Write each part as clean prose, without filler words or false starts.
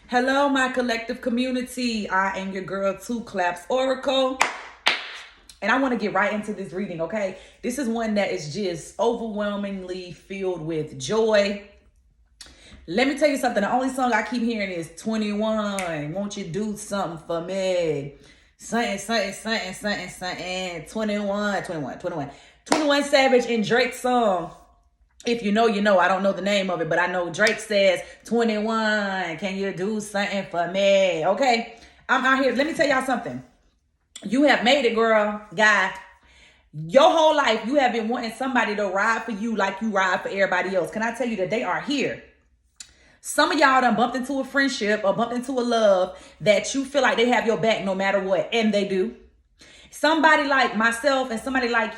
Hello, my collective community. I am your girl, Two Claps Oracle. And I want to get right into this reading, okay? This is one that is just overwhelmingly filled with joy. Let me tell you something. The only song I keep hearing is 21. Won't you do something for me? Something, something, something, something, something. 21, 21, 21. 21 Savage and Drake's song. If you know, you know. I don't know the name of it, but I know Drake says, 21, can you do something for me? Okay, I'm out here. Let me tell y'all something. You have made it, girl, guy. Your whole life, you have been wanting somebody to ride for you like you ride for everybody else. Can I tell you that they are here? Some of y'all done bumped into a friendship or bumped into a love that you feel like they have your back no matter what, and they do. Somebody like myself and somebody like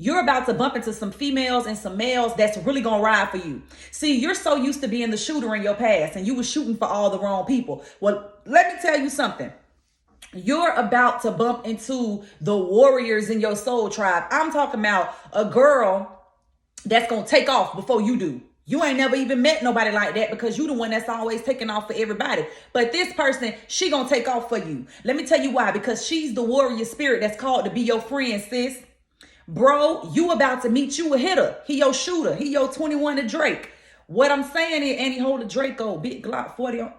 you're about to bump into some females and some males that's really gonna ride for you. See, you're so used to being the shooter in your past and you were shooting for all the wrong people. Well, let me tell you something. You're about to bump into the warriors in your soul tribe. I'm talking about a girl that's gonna take off before you do. You ain't never even met nobody like that because you the one that's always taking off for everybody. But this person, she gonna take off for you. Let me tell you why. Because she's the warrior spirit that's called to be your friend, sis. Bro, you about to meet you a hitter. He your shooter. He your 21 to Drake. What I'm saying is, and he hold a Draco, big Glock 40 on.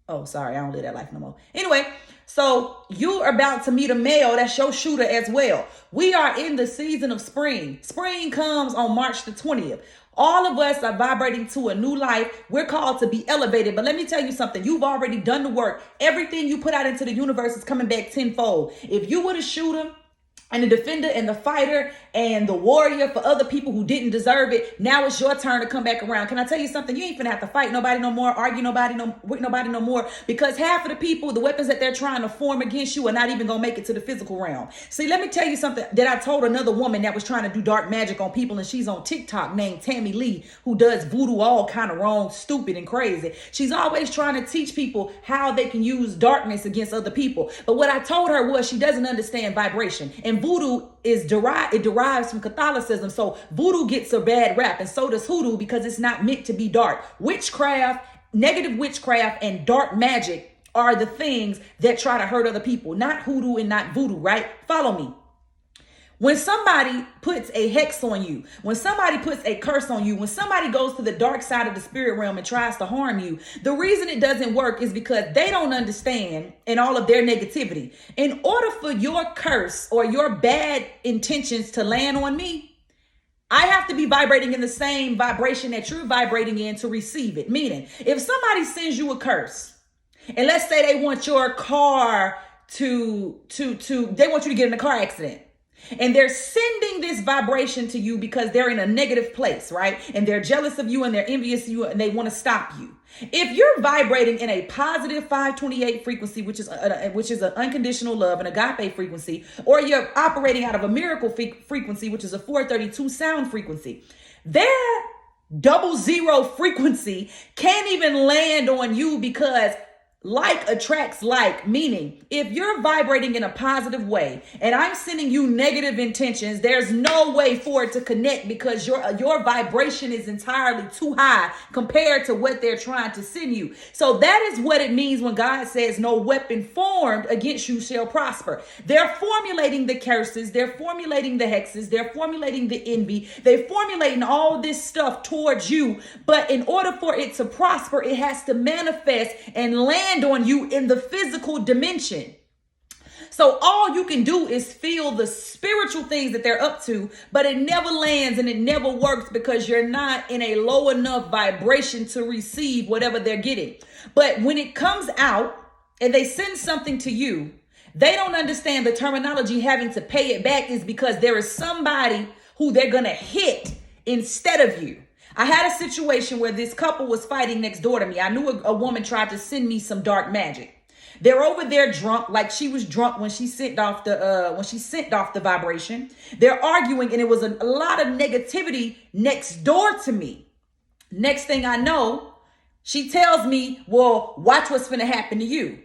Oh, sorry, I don't live that life no more. Anyway, so you're about to meet a male that's your shooter as well. We are in the season of spring. Spring comes on March the 20th. All of us are vibrating to a new life. We're called to be elevated. But let me tell you something. You've already done the work. Everything you put out into the universe is coming back tenfold. If you were the shooter and the defender and the fighter and the warrior for other people who didn't deserve it, now it's your turn to come back around. Can I tell you something? You ain't finna have to fight nobody no more, argue with nobody no more, because half of the people, the weapons that they're trying to form against you are not even gonna make it to the physical realm. See, let me tell you something that I told another woman that was trying to do dark magic on people, and she's on TikTok, named Tammy Lee, who does voodoo all kind of wrong, stupid, and crazy. She's always trying to teach people how they can use darkness against other people. But what I told her was she doesn't understand vibration. And voodoo derives from Catholicism. So voodoo gets a bad rap, and so does hoodoo, because it's not meant to be dark. Witchcraft, negative witchcraft, and dark magic are the things that try to hurt other people, not hoodoo and not voodoo, right? Follow me. When somebody puts a hex on you, when somebody puts a curse on you, when somebody goes to the dark side of the spirit realm and tries to harm you, the reason it doesn't work is because they don't understand in all of their negativity. In order for your curse or your bad intentions to land on me, I have to be vibrating in the same vibration that you're vibrating in to receive it. Meaning, if somebody sends you a curse, and let's say they want your car they want you to get in a car accident. And they're sending this vibration to you because they're in a negative place, right? And they're jealous of you and they're envious of you and they want to stop you. If you're vibrating in a positive 528 frequency, which is an unconditional love and agape frequency, or you're operating out of a miracle frequency, which is a 432 sound frequency, their 00 frequency can't even land on you, because like attracts like, meaning if you're vibrating in a positive way and I'm sending you negative intentions, there's no way for it to connect, because your vibration is entirely too high compared to what they're trying to send you. So that is what it means when God says no weapon formed against you shall prosper. They're formulating the curses, they're formulating the hexes, they're formulating the envy, they're formulating all this stuff towards you. But in order for it to prosper, it has to manifest and land on you in the physical dimension. So all you can do is feel the spiritual things that they're up to, but it never lands and it never works because you're not in a low enough vibration to receive whatever they're getting. But when it comes out and they send something to you, they don't understand the terminology having to pay it back is because there is somebody who they're going to hit instead of you. I had a situation where this couple was fighting next door to me. I knew a woman tried to send me some dark magic. They're over there drunk, like she was drunk when she sent off the vibration. They're arguing, and it was a lot of negativity next door to me. Next thing I know, she tells me, "Well, watch what's finna happen to you."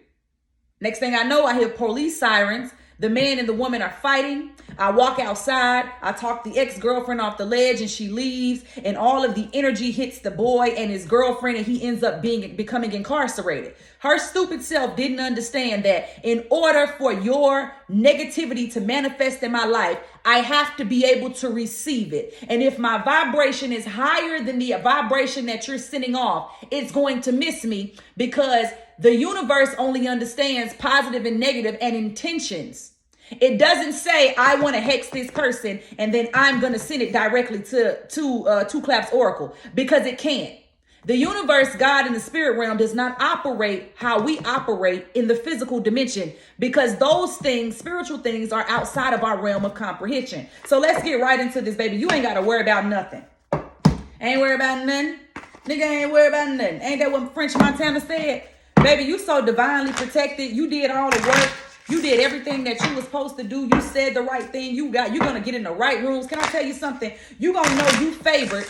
Next thing I know, I hear police sirens. The man and the woman are fighting. I walk outside. I talk the ex-girlfriend off the ledge and she leaves. And all of the energy hits the boy and his girlfriend and he ends up becoming incarcerated. Her stupid self didn't understand that in order for your negativity to manifest in my life, I have to be able to receive it. And if my vibration is higher than the vibration that you're sending off, it's going to miss me because the universe only understands positive and negative and intentions. It doesn't say I want to hex this person and then I'm going to send it directly to Two Claps Oracle, because it can't. The universe, God, and the spirit realm does not operate how we operate in the physical dimension, because those things, spiritual things, are outside of our realm of comprehension. So let's get right into this, baby. You ain't got to worry about nothing. Ain't worry about nothing. Nigga ain't worry about nothing. Ain't that what French Montana said? Baby, you so divinely protected. You did all the work. You did everything that you was supposed to do. You said the right thing. You're going to get in the right rooms. Can I tell you something? You're going to know you favored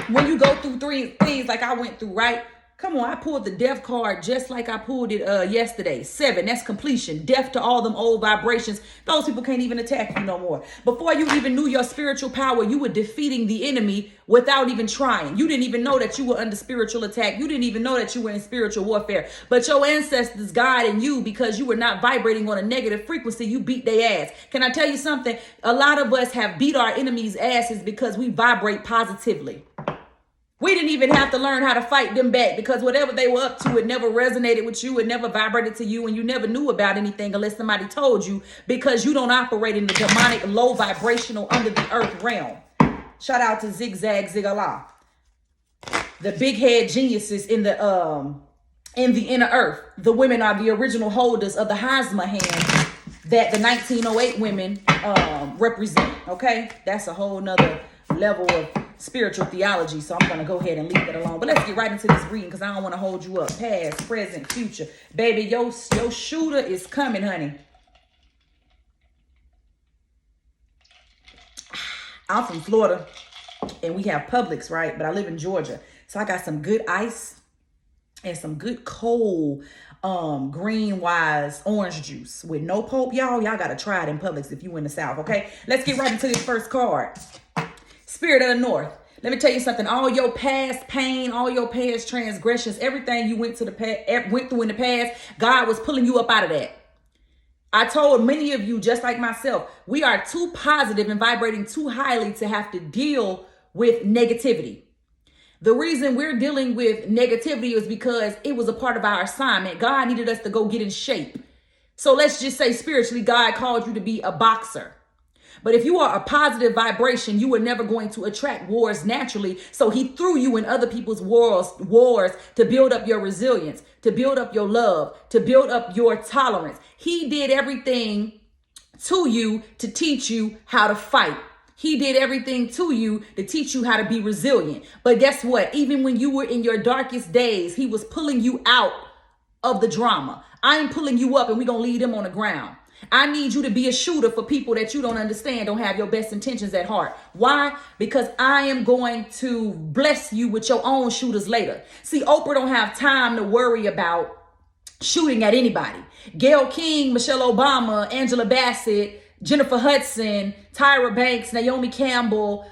when you go through 3 things like I went through, right? Come on, I pulled the death card just like I pulled it yesterday. 7, that's completion. Death to all them old vibrations. Those people can't even attack you no more. Before you even knew your spiritual power, you were defeating the enemy without even trying. You didn't even know that you were under spiritual attack. You didn't even know that you were in spiritual warfare. But your ancestors, God, and you, because you were not vibrating on a negative frequency, you beat their ass. Can I tell you something? A lot of us have beat our enemies' asses because we vibrate positively. We didn't even have to learn how to fight them back, because whatever they were up to, it never resonated with you. It never vibrated to you, and you never knew about anything unless somebody told you, because you don't operate in the demonic, low vibrational, under the earth realm. Shout out to Zigzag Zigala, the big head geniuses in the inner earth. The women are the original holders of the Hazma hand that the 1908 women represent. Okay, that's a whole nother level of spiritual theology, so I'm going to go ahead and leave it alone. But let's get right into this reading, because I don't want to hold you up. Past, present, future. Baby, your shooter is coming, honey. I'm from Florida, and we have Publix, right? But I live in Georgia. So I got some good ice and some good cold green wise orange juice with no pulp. Y'all got to try it in Publix if you in the South, okay? Let's get right into this first card. Spirit of the North. Let me tell you something. All your past pain, all your past transgressions, everything you went through in the past, God was pulling you up out of that. I told many of you, just like myself, we are too positive and vibrating too highly to have to deal with negativity. The reason we're dealing with negativity is because it was a part of our assignment. God needed us to go get in shape. So let's just say spiritually, God called you to be a boxer. But if you are a positive vibration, you were never going to attract wars naturally. So he threw you in other people's wars to build up your resilience, to build up your love, to build up your tolerance. He did everything to you to teach you how to fight. He did everything to you to teach you how to be resilient. But guess what? Even when you were in your darkest days, he was pulling you out of the drama. I'm pulling you up and we're going to leave them on the ground. I need you to be a shooter for people that you don't understand, don't have your best intentions at heart. Why? Because I am going to bless you with your own shooters later. See, Oprah don't have time to worry about shooting at anybody. Gayle King, Michelle Obama, Angela Bassett, Jennifer Hudson, Tyra Banks, Naomi Campbell,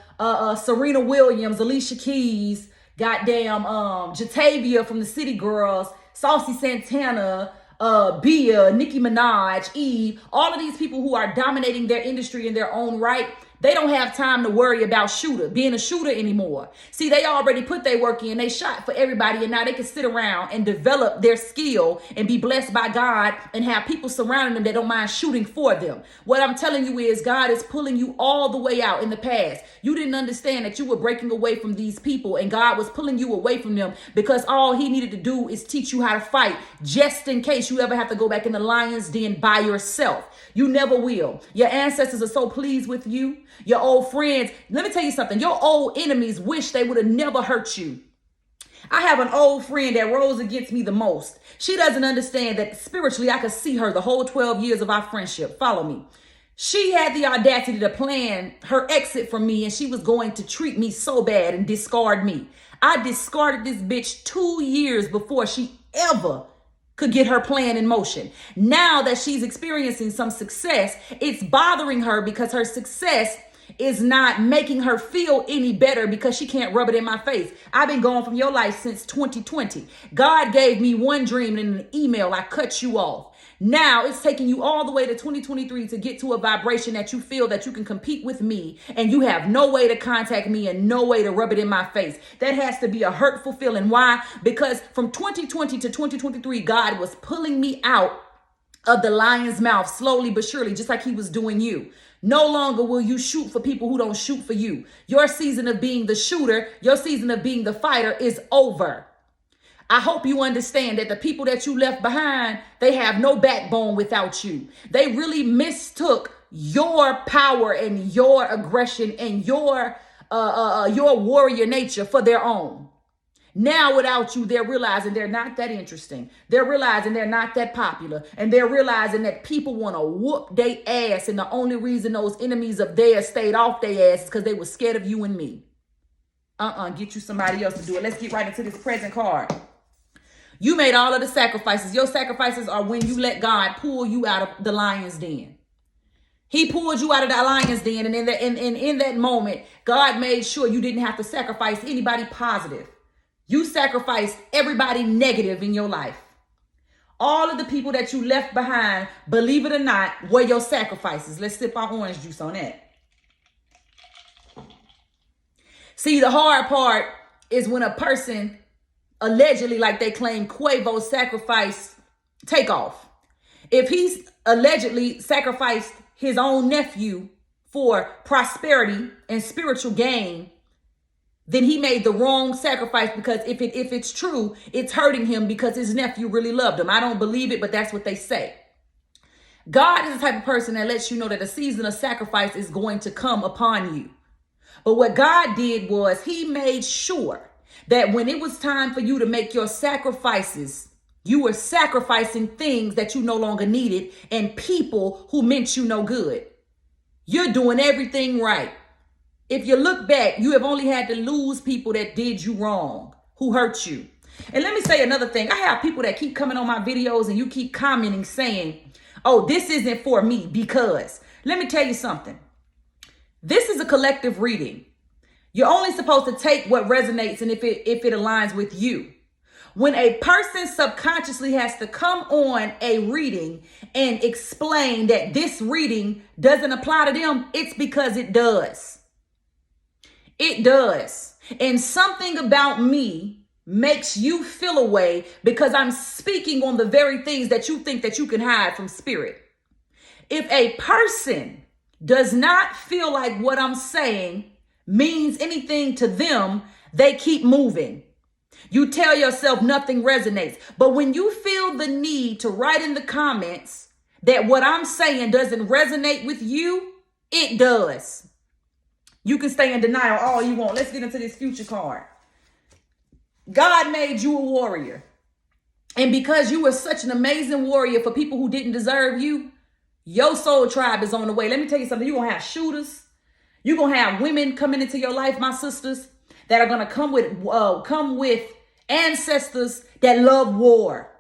Serena Williams, Alicia Keys, goddamn Jatavia from the City Girls, Saucy Santana, Bia, Nicki Minaj, Eve, all of these people who are dominating their industry in their own right, they don't have time to worry about being a shooter anymore. See, they already put their work in. They shot for everybody, and now they can sit around and develop their skill and be blessed by God and have people surrounding them that don't mind shooting for them. What I'm telling you is God is pulling you all the way out in the past. You didn't understand that you were breaking away from these people, and God was pulling you away from them because all he needed to do is teach you how to fight, just in case you ever have to go back in the lion's den by yourself. You never will. Your ancestors are so pleased with you. Your old friends, let me tell you something. Your old enemies wish they would have never hurt you. I have an old friend that rose against me the most. She doesn't understand that spiritually I could see her the whole 12 years of our friendship. Follow me. She had the audacity to plan her exit from me, and she was going to treat me so bad and discard me. I discarded this bitch 2 years before she ever could get her plan in motion. Now that she's experiencing some success, it's bothering her because her success is not making her feel any better because she can't rub it in my face. I've been gone from your life since 2020. God gave me one dream and in an email, I cut you off. Now it's taking you all the way to 2023 to get to a vibration that you feel that you can compete with me and you have no way to contact me and no way to rub it in my face. That has to be a hurtful feeling. Why? Because from 2020 to 2023, God was pulling me out of the lion's mouth slowly but surely, just like he was doing you. No longer will you shoot for people who don't shoot for you. Your season of being the shooter, your season of being the fighter is over. I hope you understand that the people that you left behind, they have no backbone without you. They really mistook your power and your aggression and your warrior nature for their own. Now without you, they're realizing they're not that interesting. They're realizing they're not that popular. And they're realizing that people want to whoop their ass. And the only reason those enemies of theirs stayed off their ass is because they were scared of you and me. Get you somebody else to do it. Let's get right into this present card. You made all of the sacrifices. Your sacrifices are when you let God pull you out of the lion's den. He pulled you out of the lion's den. And in that moment, God made sure you didn't have to sacrifice anybody positive. You sacrificed everybody negative in your life. All of the people that you left behind, believe it or not, were your sacrifices. Let's sip our orange juice on that. See, the hard part is when a person allegedly, like they claim, Quavo sacrificed Takeoff. If he's allegedly sacrificed his own nephew for prosperity and spiritual gain, then he made the wrong sacrifice, because if it's true, it's hurting him because his nephew really loved him. I don't believe it, but that's what they say. God is the type of person that lets you know that a season of sacrifice is going to come upon you. But what God did was he made sure that when it was time for you to make your sacrifices, you were sacrificing things that you no longer needed and people who meant you no good. You're doing everything right. If you look back, you have only had to lose people that did you wrong, who hurt you. And let me say another thing. I have people that keep coming on my videos and you keep commenting saying, oh, this isn't for me because. Let me tell you something. This is a collective reading. You're only supposed to take what resonates and if it aligns with you. When a person subconsciously has to come on a reading and explain that this reading doesn't apply to them, it's because it does. It does. And something about me makes you feel a way because I'm speaking on the very things that you think that you can hide from spirit. If a person does not feel like what I'm saying means anything to them, they keep moving. You tell yourself nothing resonates. But when you feel the need to write in the comments that what I'm saying doesn't resonate with you, it does. You can stay in denial all you want. Let's get into this future card. God made you a warrior. And because you were such an amazing warrior for people who didn't deserve you, your soul tribe is on the way. Let me tell you something. You're going to have shooters. You're going to have women coming into your life, my sisters, that are going to come with ancestors that love war.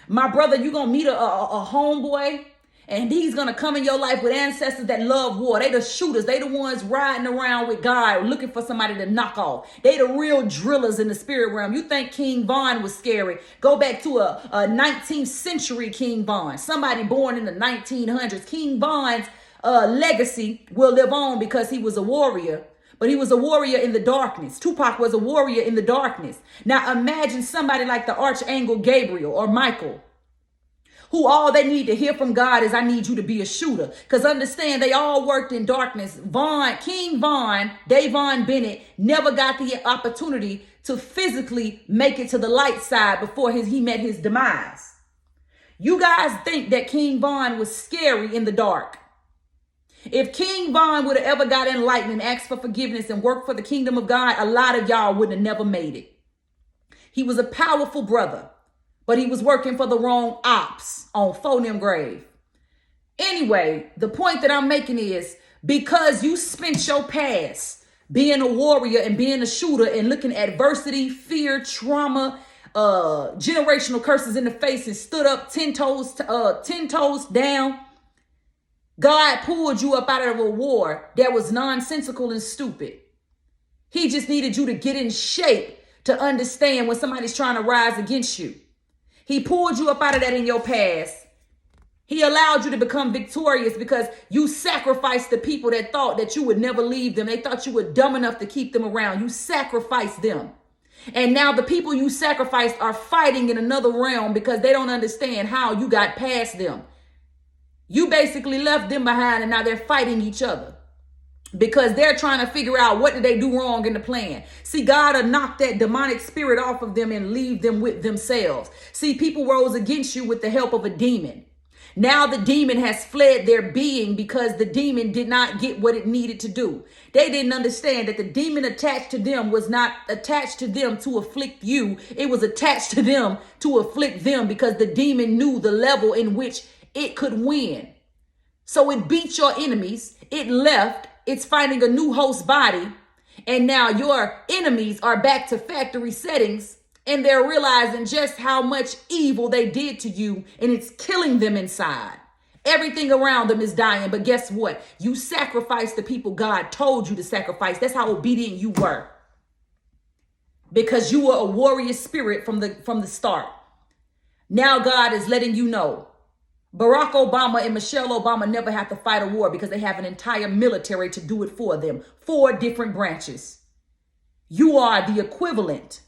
My brother, you're going to meet a homeboy, and he's going to come in your life with ancestors that love war. They the shooters. They the ones riding around with God looking for somebody to knock off. They the real drillers in the spirit realm. You think King Von was scary. Go back to a 19th century King Von. Somebody born in the 1900s. King Von's legacy will live on because he was a warrior. But he was a warrior in the darkness. Tupac was a warrior in the darkness. Now imagine somebody like the Archangel Gabriel or Michael, who all they need to hear from God is, I need you to be a shooter. Because understand, they all worked in darkness. King Von, Davon Bennett, never got the opportunity to physically make it to the light side before he met his demise. You guys think that King Von was scary in the dark. If King Von would have ever got enlightened and asked for forgiveness and worked for the kingdom of God, a lot of y'all wouldn't have never made it. He was a powerful brother, but he was working for the wrong ops on Phonem Grave. Anyway, the point that I'm making is because you spent your past being a warrior and being a shooter and looking at adversity, fear, trauma, generational curses in the face and stood up 10 toes down. God pulled you up out of a war that was nonsensical and stupid. He just needed you to get in shape to understand when somebody's trying to rise against you. He pulled you up out of that in your past. He allowed you to become victorious because you sacrificed the people that thought that you would never leave them. They thought you were dumb enough to keep them around. You sacrificed them. And now the people you sacrificed are fighting in another realm because they don't understand how you got past them. You basically left them behind and now they're fighting each other because they're trying to figure out what did they do wrong in the plan. See, God will knock that demonic spirit off of them and leave them with themselves. See, people rose against you with the help of a demon. Now the demon has fled their being because the demon did not get what it needed to do. They didn't understand that the demon attached to them was not attached to them to afflict you. It was attached to them to afflict them because the demon knew the level in which it could win. So it beat your enemies. It left. It's finding a new host body. And now your enemies are back to factory settings. And they're realizing just how much evil they did to you. And it's killing them inside. Everything around them is dying. But guess what? You sacrificed the people God told you to sacrifice. That's how obedient you were. Because you were a warrior spirit from the start. Now God is letting you know. Barack Obama and Michelle Obama never have to fight a war because they have an entire military to do it for them. 4 different branches. You are the equivalent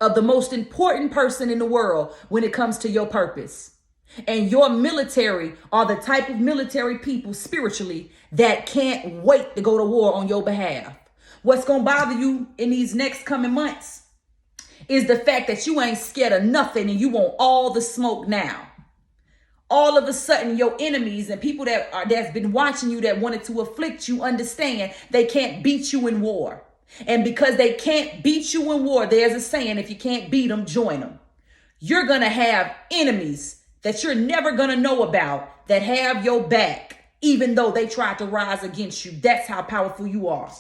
of the most important person in the world when it comes to your purpose. And your military are the type of military people spiritually that can't wait to go to war on your behalf. What's going to bother you in these next coming months is the fact that you ain't scared of nothing and you want all the smoke now. All of a sudden, your enemies and people that's been watching you that wanted to afflict you understand they can't beat you in war. And because they can't beat you in war, there's a saying, if you can't beat them, join them. You're going to have enemies that you're never going to know about that have your back, even though they tried to rise against you. That's how powerful you are.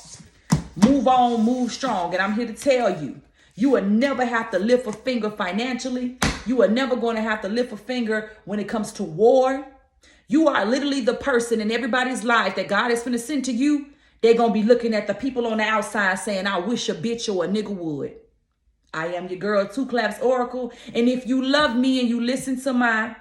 Move on, move strong. And I'm here to tell you, you will never have to lift a finger financially. You are never going to have to lift a finger when it comes to war. You are literally the person in everybody's life that God is going to send to you. They're going to be looking at the people on the outside saying, I wish a bitch or a nigga would. I am your girl, 2 Claps Oracle. And if you love me and you listen to my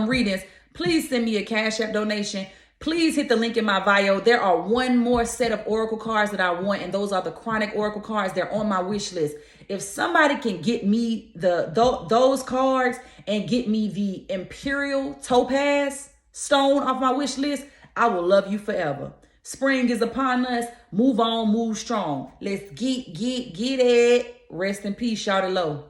readings, please send me a Cash App donation. Please hit the link in my bio. There are 1 more set of Oracle cards that I want, and those are the Chronic Oracle cards. They're on my wish list. If somebody can get me those cards and get me the Imperial Topaz stone off my wish list, I will love you forever. Spring is upon us. Move on, move strong. Let's get it. Rest in peace, Shawty Low.